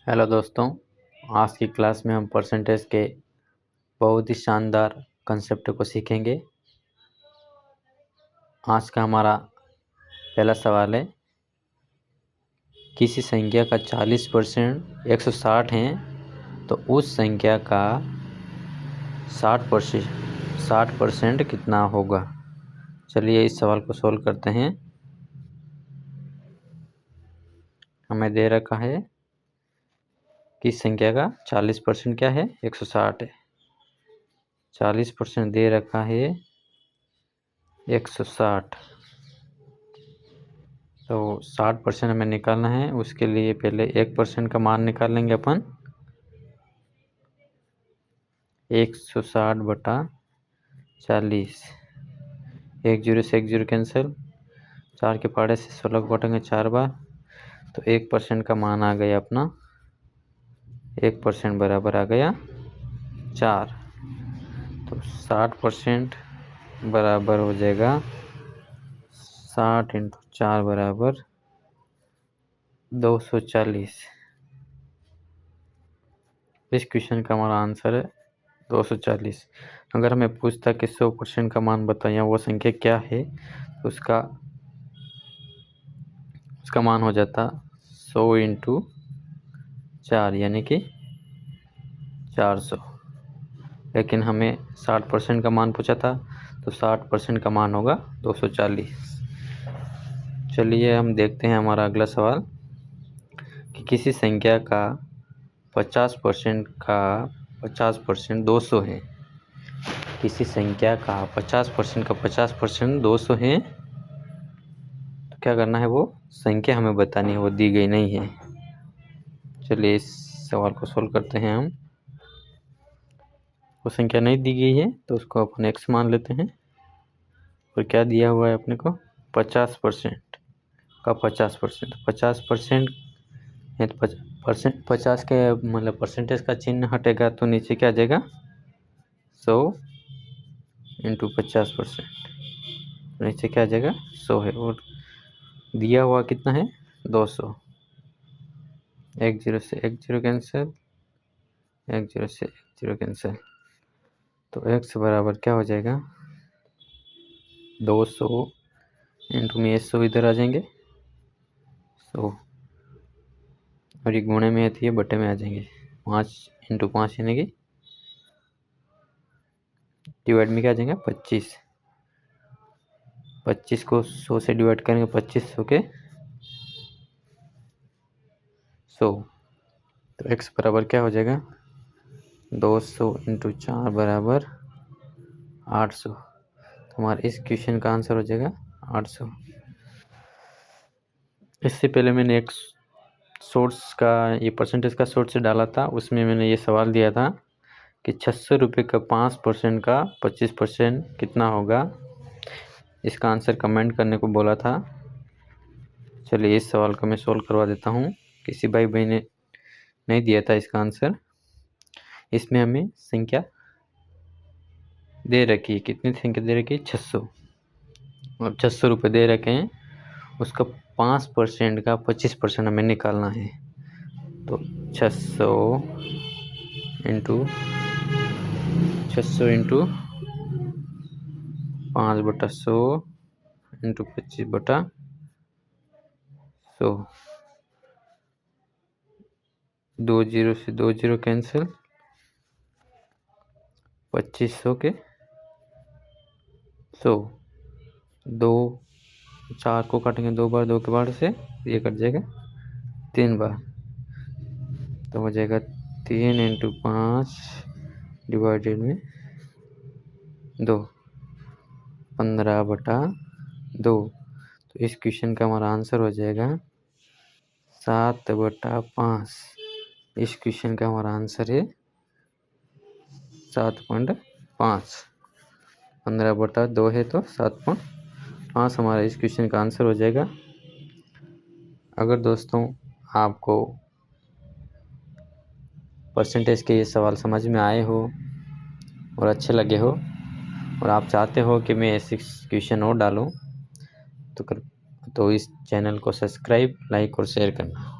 Hello दोस्तों, आज की क्लास में हम परसेंटेज के बहुत ही शानदार कंसेप्ट को सीखेंगे। आज का हमारा पहला सवाल है, किसी संख्या का 40% 160 है तो उस संख्या का 60% कितना होगा। चलिए इस सवाल को सोल्व करते हैं। हमें दे रखा है किस संख्या का 40% क्या है, 160 है। 40% दे रखा है 160, तो 60% हमें निकालना है। उसके लिए पहले 1% का मान निकाल लेंगे अपन। 160/40, 1 जीरो से 1 जीरो कैंसिल, 4 के पहाड़े से 16 को काटेंगे 4 बार, तो 1% का मान आ गया अपना 1% बराबर आ गया 4। तो 60% बराबर हो जाएगा 60 × 4 बराबर 240। इस क्वेश्चन का हमारा आंसर है 240। अगर हमें पूछता कि 100% का मान बताइए वो संख्या क्या है, तो उसका मान हो जाता 100 × 4 यानी कि 400। लेकिन हमें 60% का मान पूछा था, तो 60% का मान होगा 240। चलिए हम देखते हैं हमारा अगला सवाल कि किसी संख्या का 50% 200 है। किसी संख्या का 50% 200 है, तो क्या करना है, वो संख्या हमें बतानी है, वो दी गई नहीं है। चलिए इस सवाल को सोल्व करते हैं हम। वो संख्या नहीं दी गई है तो उसको अपन x मान लेते हैं। और क्या दिया हुआ है अपने को, 50% का 50%। 50% है तो 50 के मतलब परसेंटेज का चिन्ह हटेगा तो नीचे क्या आ जाएगा, 100 × 50%। नीचे क्या आ जाएगा, 100 है। और दिया हुआ कितना है, 200। 1 जीरो से 1 जीरो कैंसिल, 1 जीरो से 1 जीरो कैंसिल, तो x बराबर क्या हो जाएगा, 200 में 100 इधर आ जाएंगे 100, और ये गुणे में आती है बटे में आ जाएंगे 5 × 5 यानी कि डिवाइड में क्या आ जाएंगे 25। 25 को 100 से डिवाइड करेंगे 2500 के 100, तो x बराबर क्या हो जाएगा, 200 × 4 बराबर 800। तो हमारे इस क्वेश्चन का आंसर हो जाएगा 800। इससे पहले मैंने एक सोर्स का ये परसेंटेज का सोर्स डाला था, उसमें मैंने ये सवाल दिया था कि 600 रुपये का 5% का 25% कितना होगा। इसका आंसर कमेंट करने को बोला था। चलिए इस सवाल को मैं सोल्व करवा देता हूँ। किसी भाई ने नहीं दिया था इसका आंसर। इसमें हमें संख्या दे रखी है, कितनी संख्या दे रखी है, 600। और 600 रुपये दे रखे हैं, उसका 5% का 25% हमें निकालना है। तो 600 × 5/100 × 25/100। 2 जीरो से 2 जीरो कैंसिल, 2500 के 100, 2 4 को काटेंगे 2 बार, 2 के बार से ये कट जाएगा 3 बार, तो हो जाएगा 3 × 5 डिवाइडेड में 2, 15/2। तो इस क्वेश्चन का हमारा आंसर हो जाएगा 7/5। इस क्वेश्चन का हमारा आंसर है 7.5। 15/2 है तो 7.5 हमारा इस क्वेश्चन का आंसर हो जाएगा। अगर दोस्तों आपको परसेंटेज के ये सवाल समझ में आए हो और अच्छे लगे हो, और आप चाहते हो कि मैं ऐसे क्वेश्चन और डालूं, तो इस चैनल को सब्सक्राइब, लाइक और शेयर करना।